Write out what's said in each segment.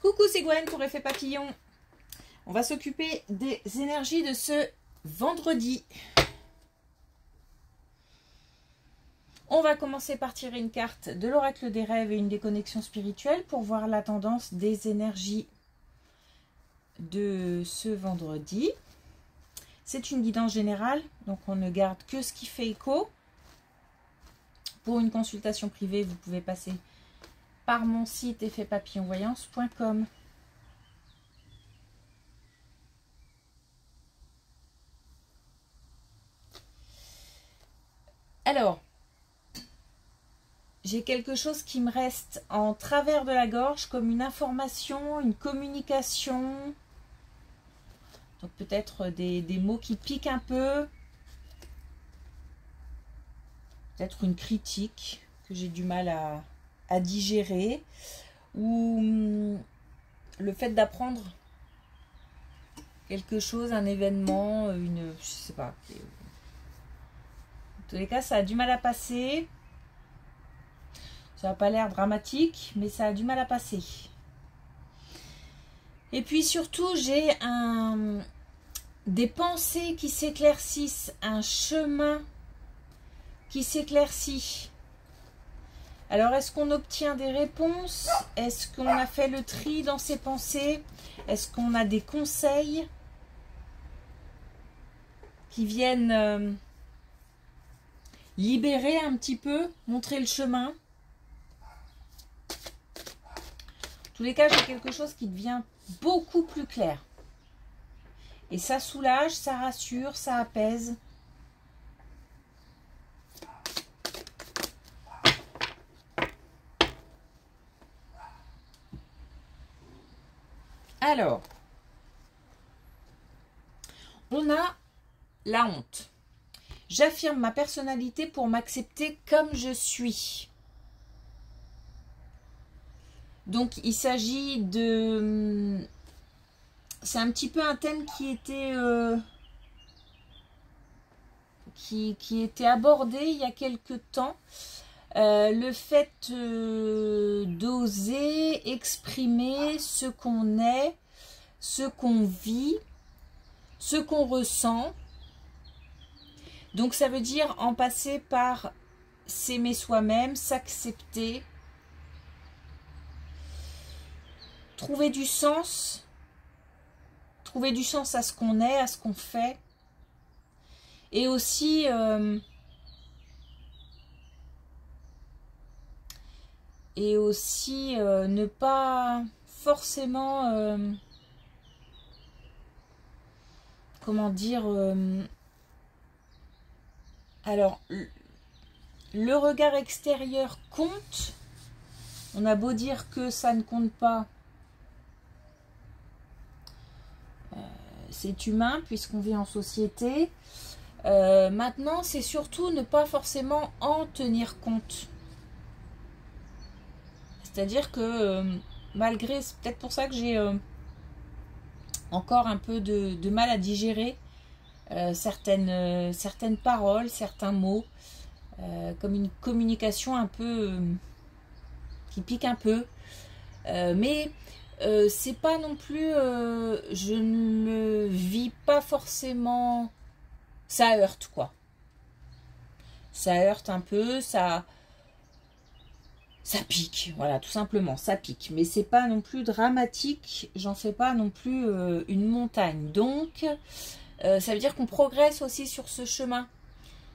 Coucou, c'est Gwen pour Effet Papillon. On va s'occuper des énergies de ce vendredi. On va commencer par tirer une carte de l'oracle des rêves et une des connexions spirituelles pour voir la tendance des énergies de ce vendredi. C'est une guidance générale, donc on ne garde que ce qui fait écho. Pour une consultation privée, vous pouvez passer par mon site effetpapillonvoyance.com. Alors, j'ai quelque chose qui me reste en travers de la gorge, comme une information, une communication. Donc peut-être des mots qui piquent un peu. Peut-être une critique que j'ai du mal à digérer. Ou le fait d'apprendre quelque chose, un événement, je sais pas. En tous les cas, ça a du mal à passer. Ça n'a pas l'air dramatique, mais ça a du mal à passer. Et puis surtout, j'ai des pensées qui s'éclaircissent, un chemin qui s'éclaircit. Alors, est-ce qu'on obtient des réponses? Est-ce qu'on a fait le tri dans ses pensées? Est-ce qu'on a des conseils qui viennent libérer un petit peu, montrer le chemin? En tous les cas, j'ai quelque chose qui devient beaucoup plus clair. Et ça soulage, ça rassure, ça apaise. Alors, on a la honte. J'affirme ma personnalité pour m'accepter comme je suis. Donc, il s'agit de... C'est un petit peu un thème qui était... qui était abordé il y a quelque temps. Le fait d'oser exprimer ce qu'on est, ce qu'on vit, ce qu'on ressent. Donc ça veut dire en passer par s'aimer soi-même, s'accepter, trouver du sens à ce qu'on est, à ce qu'on fait. Et aussi ne pas forcément comment dire alors le regard extérieur compte. On a beau dire que ça ne compte pas, c'est humain puisqu'on vit en société. Maintenant, c'est surtout ne pas forcément en tenir compte. C'est-à-dire que malgré, c'est peut-être pour ça que j'ai encore un peu de mal à digérer certaines paroles, certains mots, comme une communication un peu qui pique un peu. Mais c'est pas non plus, je ne le vis pas forcément, ça heurte quoi. Ça heurte un peu, ça pique, voilà, tout simplement, ça pique. Mais c'est pas non plus dramatique, j'en fais pas non plus une montagne. Donc, ça veut dire qu'on progresse aussi sur ce chemin,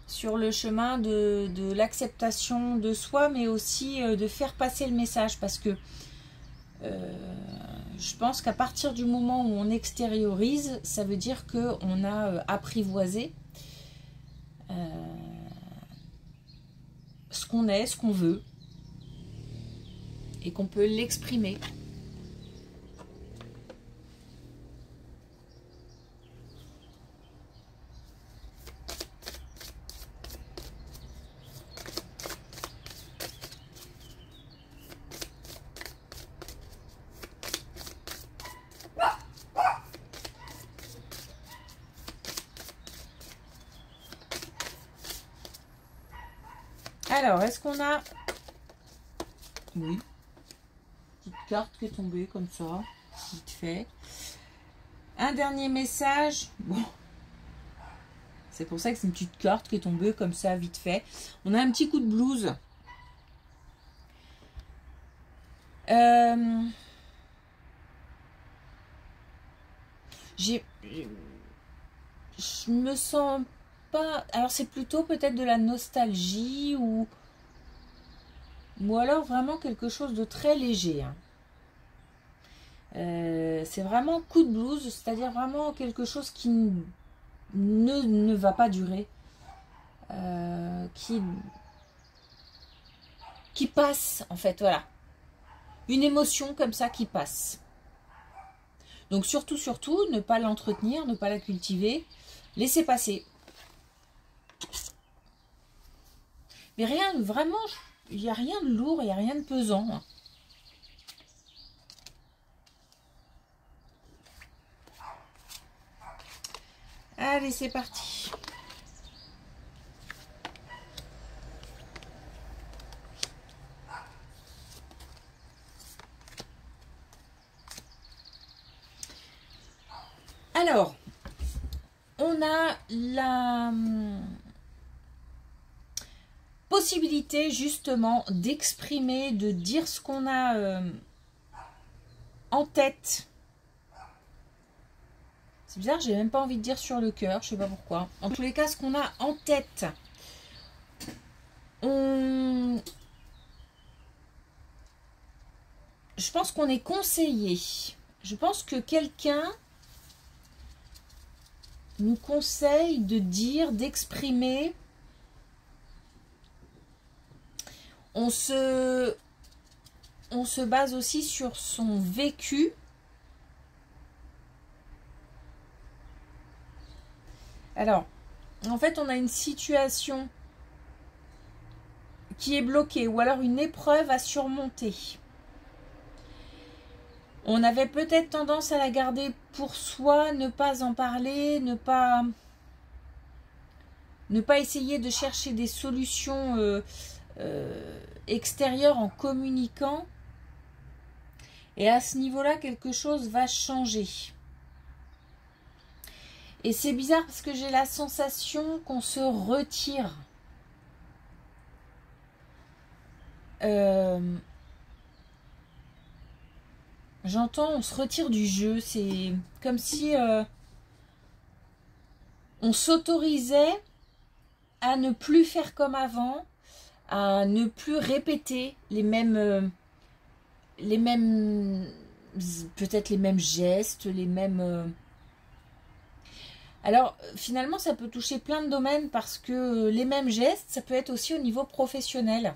sur le chemin de l'acceptation de soi, mais aussi de faire passer le message. Parce que je pense qu'à partir du moment où on extériorise, ça veut dire qu'on a apprivoisé ce qu'on est, ce qu'on veut, et qu'on peut l'exprimer. Alors, est-ce qu'on a... Oui. carte qui est tombée comme ça, vite fait. Un dernier message. Bon. C'est pour ça que c'est une petite carte qui est tombée comme ça, vite fait. On a un petit coup de blues. Je me sens pas... Alors c'est plutôt peut-être de la nostalgie ou alors vraiment quelque chose de très léger. Hein. C'est vraiment coup de blues, c'est-à-dire vraiment quelque chose qui ne va pas durer. Qui passe en fait, voilà. Une émotion comme ça qui passe. Donc surtout, ne pas l'entretenir, ne pas la cultiver. Laissez passer. Mais rien, vraiment, il n'y a rien de lourd, il n'y a rien de pesant. Allez, c'est parti. Alors, on a la possibilité justement d'exprimer, de dire ce qu'on a en tête. C'est bizarre, j'ai même pas envie de dire sur le cœur, je sais pas pourquoi. En tous les cas, ce qu'on a en tête, je pense qu'on est conseillé. Je pense que quelqu'un nous conseille de dire, d'exprimer. On se base aussi sur son vécu. Alors, en fait, on a une situation qui est bloquée ou alors une épreuve à surmonter. On avait peut-être tendance à la garder pour soi, ne pas en parler, ne pas essayer de chercher des solutions extérieures en communiquant. Et à ce niveau-là, quelque chose va changer. Et c'est bizarre parce que j'ai la sensation qu'on se retire. J'entends, on se retire du jeu. C'est comme si on s'autorisait à ne plus faire comme avant, à ne plus répéter peut-être les mêmes gestes, les mêmes... Alors, finalement, ça peut toucher plein de domaines parce que les mêmes gestes, ça peut être aussi au niveau professionnel.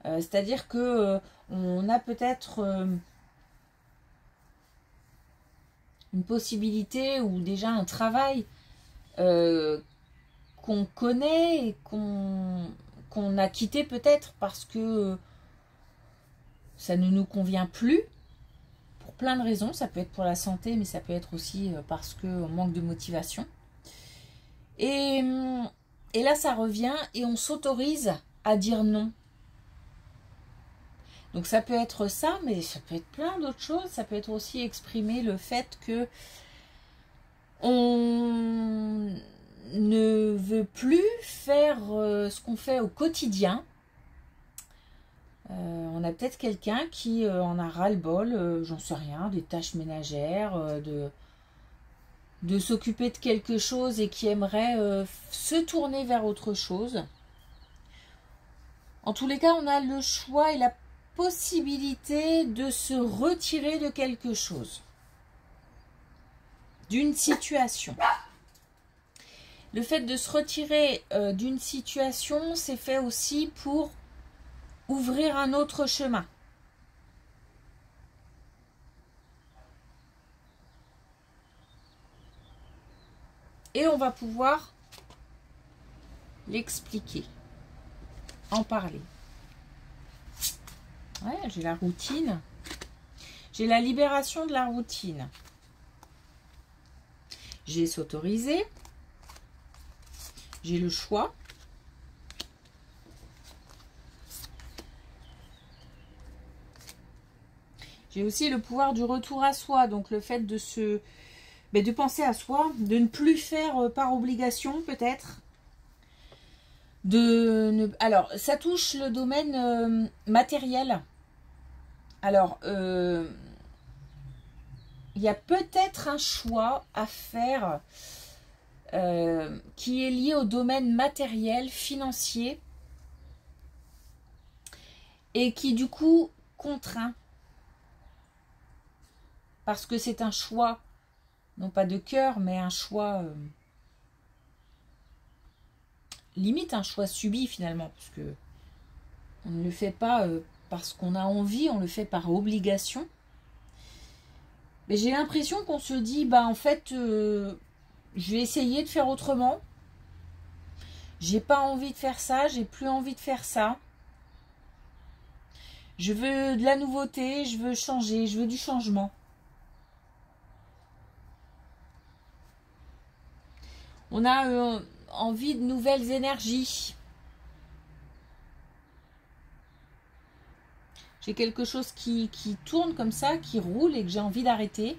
C'est-à-dire que on a peut-être une possibilité ou déjà un travail qu'on connaît et qu'on a quitté peut-être parce que ça ne nous convient plus. Pour plein de raisons, ça peut être pour la santé, mais ça peut être aussi parce qu'on manque de motivation. Et là, ça revient et on s'autorise à dire non. Donc ça peut être ça, mais ça peut être plein d'autres choses. Ça peut être aussi exprimer le fait que on ne veut plus faire ce qu'on fait au quotidien. On a peut-être quelqu'un qui en a ras-le-bol, j'en sais rien, des tâches ménagères, de s'occuper de quelque chose et qui aimerait se tourner vers autre chose. En tous les cas, on a le choix et la possibilité de se retirer de quelque chose, d'une situation. Le fait de se retirer d'une situation, c'est fait aussi pour ouvrir un autre chemin. Et on va pouvoir l'expliquer, en parler. Ouais, j'ai la routine. J'ai la libération de la routine. J'ai s'autoriser. J'ai le choix. J'ai aussi le pouvoir du retour à soi, donc le fait de de penser à soi, de ne plus faire par obligation peut-être. Alors, ça touche le domaine matériel. Alors, il y a peut-être un choix à faire qui est lié au domaine matériel, financier, et qui du coup contraint. Parce que c'est un choix, non pas de cœur, mais un choix, limite un choix subi finalement, parce que on ne le fait pas parce qu'on a envie, on le fait par obligation. Mais j'ai l'impression qu'on se dit, bah en fait, je vais essayer de faire autrement. J'ai pas envie de faire ça, j'ai plus envie de faire ça. Je veux de la nouveauté, je veux changer, je veux du changement. On a envie de nouvelles énergies. J'ai quelque chose qui tourne comme ça, qui roule et que j'ai envie d'arrêter.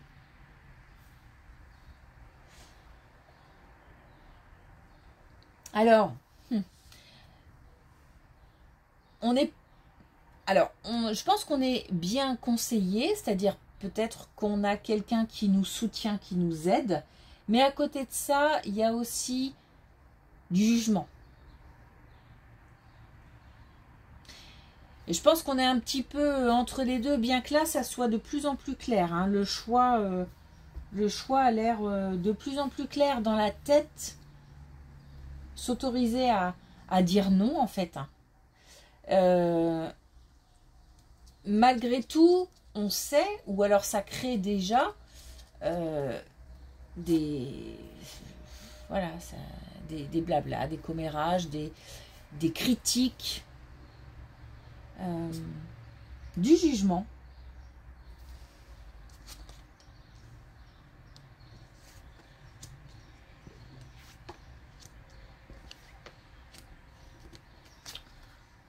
Alors, je pense qu'on est bien conseillé, c'est-à-dire peut-être qu'on a quelqu'un qui nous soutient, qui nous aide, mais à côté de ça, il y a aussi du jugement. Et je pense qu'on est un petit peu entre les deux, bien que là, ça soit de plus en plus clair. Hein. Le choix a l'air de plus en plus clair dans la tête. S'autoriser à dire non, en fait. Hein. Malgré tout, on sait, ou alors ça crée déjà des blablas, des commérages, des critiques, du jugement.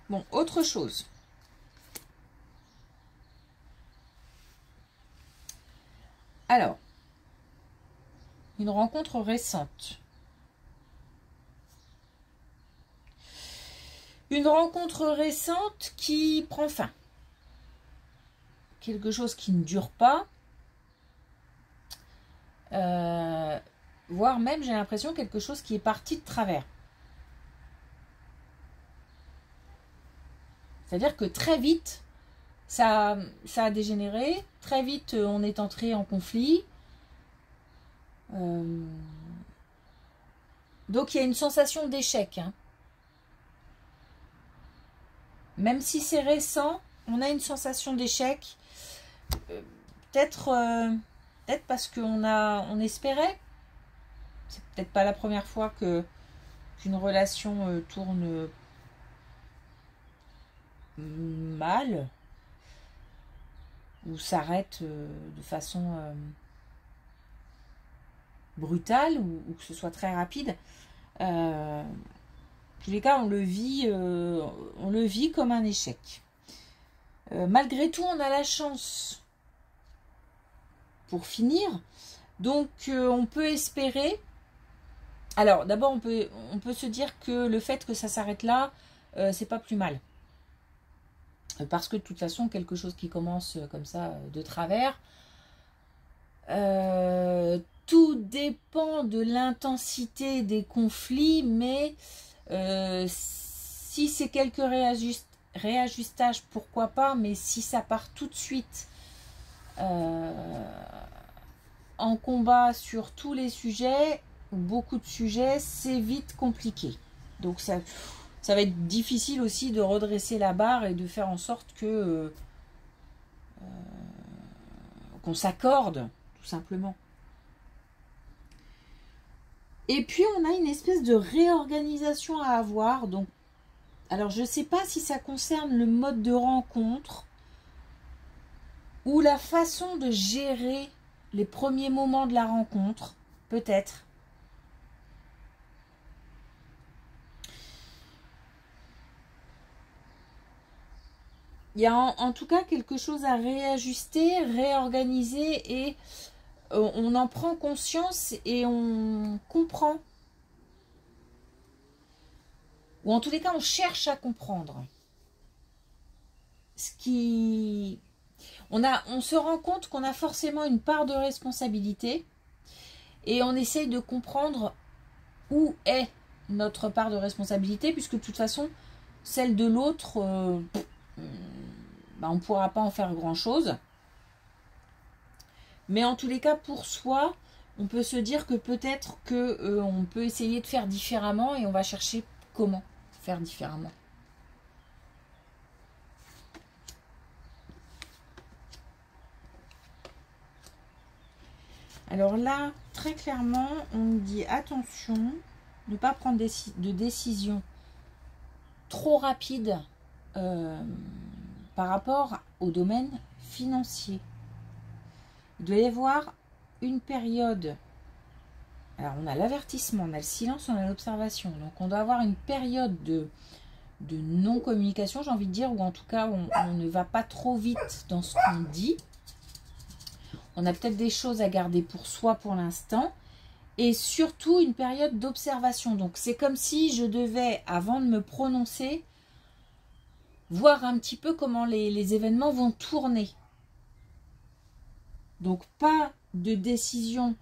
Bon, autre chose. Alors, une rencontre récente. Une rencontre récente qui prend fin. Quelque chose qui ne dure pas. Voire même, j'ai l'impression, quelque chose qui est parti de travers. C'est-à-dire que très vite, ça a dégénéré. Très vite, on est entré en conflit. Donc, il y a une sensation d'échec. Hein. Même si c'est récent, on a une sensation d'échec. Peut-être parce qu'on espérait. C'est peut-être pas la première fois qu'une relation tourne mal ou s'arrête de façon brutale ou que ce soit très rapide. En tous les cas, on le vit comme un échec. Malgré tout, on a la chance pour finir. Donc, on peut espérer. Alors, d'abord, on peut se dire que le fait que ça s'arrête là, c'est pas plus mal. Parce que de toute façon, quelque chose qui commence comme ça de travers, tout dépend de l'intensité des conflits, mais si c'est quelques réajustages, pourquoi pas, mais si ça part tout de suite en combat sur tous les sujets, beaucoup de sujets, c'est vite compliqué. Donc ça va être difficile aussi de redresser la barre et de faire en sorte que qu'on s'accorde, tout simplement. Et puis on a une espèce de réorganisation à avoir. Donc, alors je ne sais pas si ça concerne le mode de rencontre ou la façon de gérer les premiers moments de la rencontre, peut-être. il y a en tout cas quelque chose à réajuster, réorganiser et on en prend conscience et on comprend. Ou en tous les cas, on cherche à comprendre. Ce qui... On se rend compte qu'on a forcément une part de responsabilité et on essaye de comprendre où est notre part de responsabilité, puisque de toute façon, celle de l'autre, on ne pourra pas en faire grand-chose. Mais en tous les cas, pour soi, on peut se dire que peut-être on peut essayer de faire différemment et on va chercher comment faire différemment. Alors là, très clairement, on nous dit attention, ne pas prendre de décisions trop rapides par rapport au domaine financier. Il doit y avoir une période. Alors, on a l'avertissement, on a le silence, on a l'observation. Donc, on doit avoir une période de non-communication, j'ai envie de dire, ou en tout cas, on ne va pas trop vite dans ce qu'on dit. On a peut-être des choses à garder pour soi pour l'instant. Et surtout, une période d'observation. Donc, c'est comme si je devais, avant de me prononcer, voir un petit peu comment les événements vont tourner. Donc, pas de décision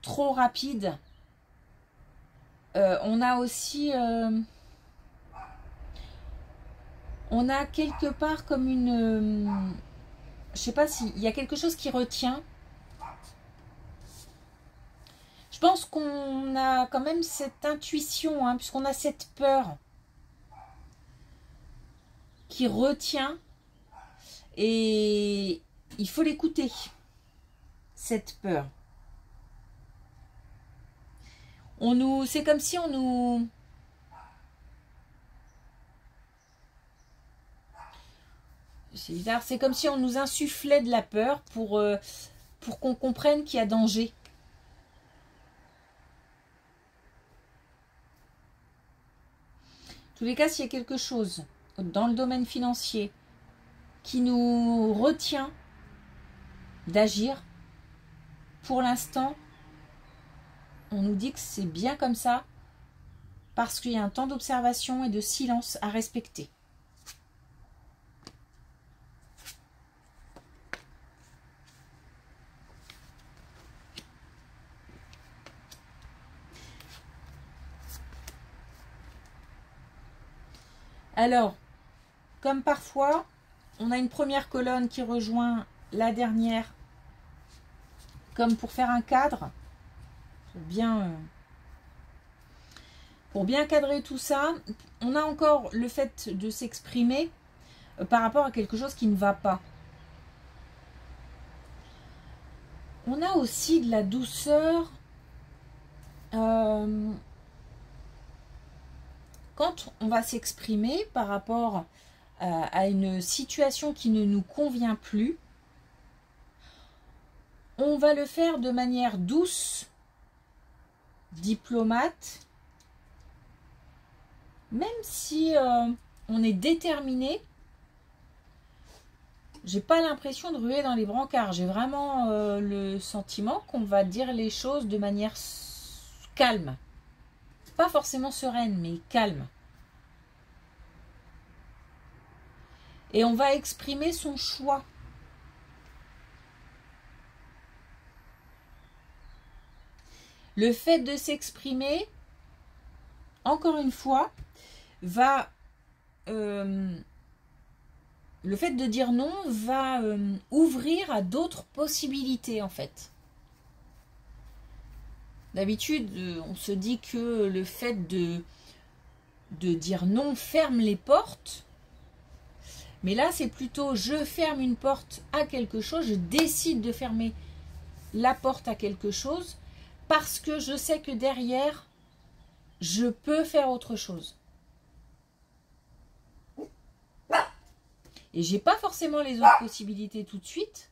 trop rapide. On a aussi... on a quelque part comme une... je sais pas s'il y a quelque chose qui retient. Je pense qu'on a quand même cette intuition, hein, puisqu'on a cette peur qui retient. Et il faut l'écouter, cette peur. C'est comme si on nous... C'est bizarre, c'est comme si on nous insufflait de la peur pour qu'on comprenne qu'il y a danger. En tous les cas, s'il y a quelque chose dans le domaine financier qui nous retient d'agir, pour l'instant, on nous dit que c'est bien comme ça parce qu'il y a un temps d'observation et de silence à respecter. Alors, comme parfois, on a une première colonne qui rejoint la dernière, comme pour faire un cadre, pour bien cadrer tout ça. On a encore le fait de s'exprimer par rapport à quelque chose qui ne va pas. On a aussi de la douceur. Quand on va s'exprimer par rapport à une situation qui ne nous convient plus, on va le faire de manière douce, diplomate, même si on est déterminé. J'ai pas l'impression de ruer dans les brancards. J'ai vraiment le sentiment qu'on va dire les choses de manière calme. Pas forcément sereine, mais calme. Et on va exprimer son choix. Le fait de s'exprimer, encore une fois, va... le fait de dire non va ouvrir à d'autres possibilités, en fait. D'habitude, on se dit que le fait de dire non ferme les portes. Mais là, c'est plutôt je ferme une porte à quelque chose, je décide de fermer la porte à quelque chose parce que je sais que derrière, je peux faire autre chose. Et j'ai pas forcément les autres possibilités tout de suite,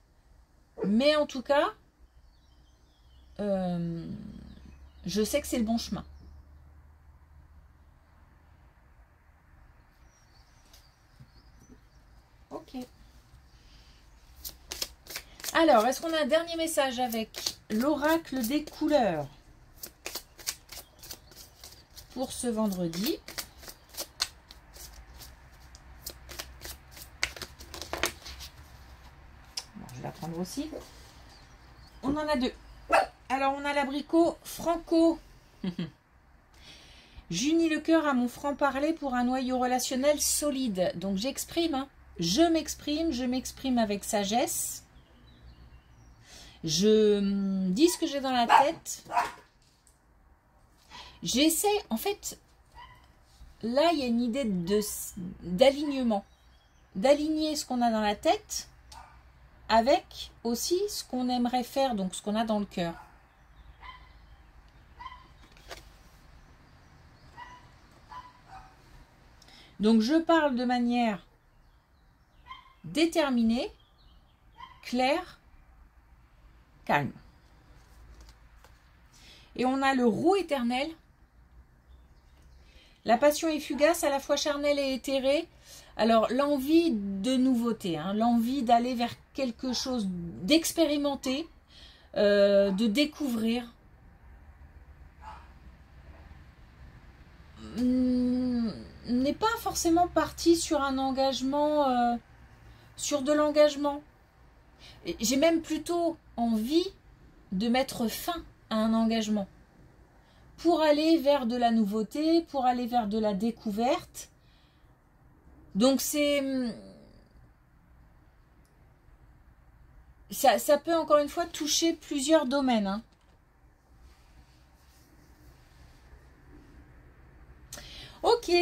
mais en tout cas, je sais que c'est le bon chemin. Ok. Alors, est-ce qu'on a un dernier message avec l'oracle des couleurs pour ce vendredi? Bon, je vais la prendre aussi. On en a deux. Alors, on a l'abricot Franco. J'unis le cœur à mon franc-parler pour un noyau relationnel solide. Donc, j'exprime. Hein. Je m'exprime avec sagesse. Je dis ce que j'ai dans la tête. J'essaie, en fait, là, il y a une idée d'alignement. D'aligner ce qu'on a dans la tête avec aussi ce qu'on aimerait faire, donc ce qu'on a dans le cœur. Donc, je parle de manière déterminée, claire, calme. Et on a le roux éternel. La passion est fugace, à la fois charnelle et éthérée. Alors, l'envie de nouveauté, hein, l'envie d'aller vers quelque chose, d'expérimenter, de découvrir. N'est pas forcément parti sur un engagement, sur de l'engagement. J'ai même plutôt envie de mettre fin à un engagement pour aller vers de la nouveauté, pour aller vers de la découverte. Donc ça peut encore une fois toucher plusieurs domaines. Hein. Ok,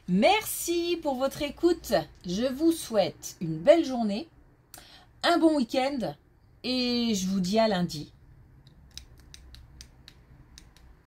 merci pour votre écoute. Je vous souhaite une belle journée, un bon week-end et je vous dis à lundi.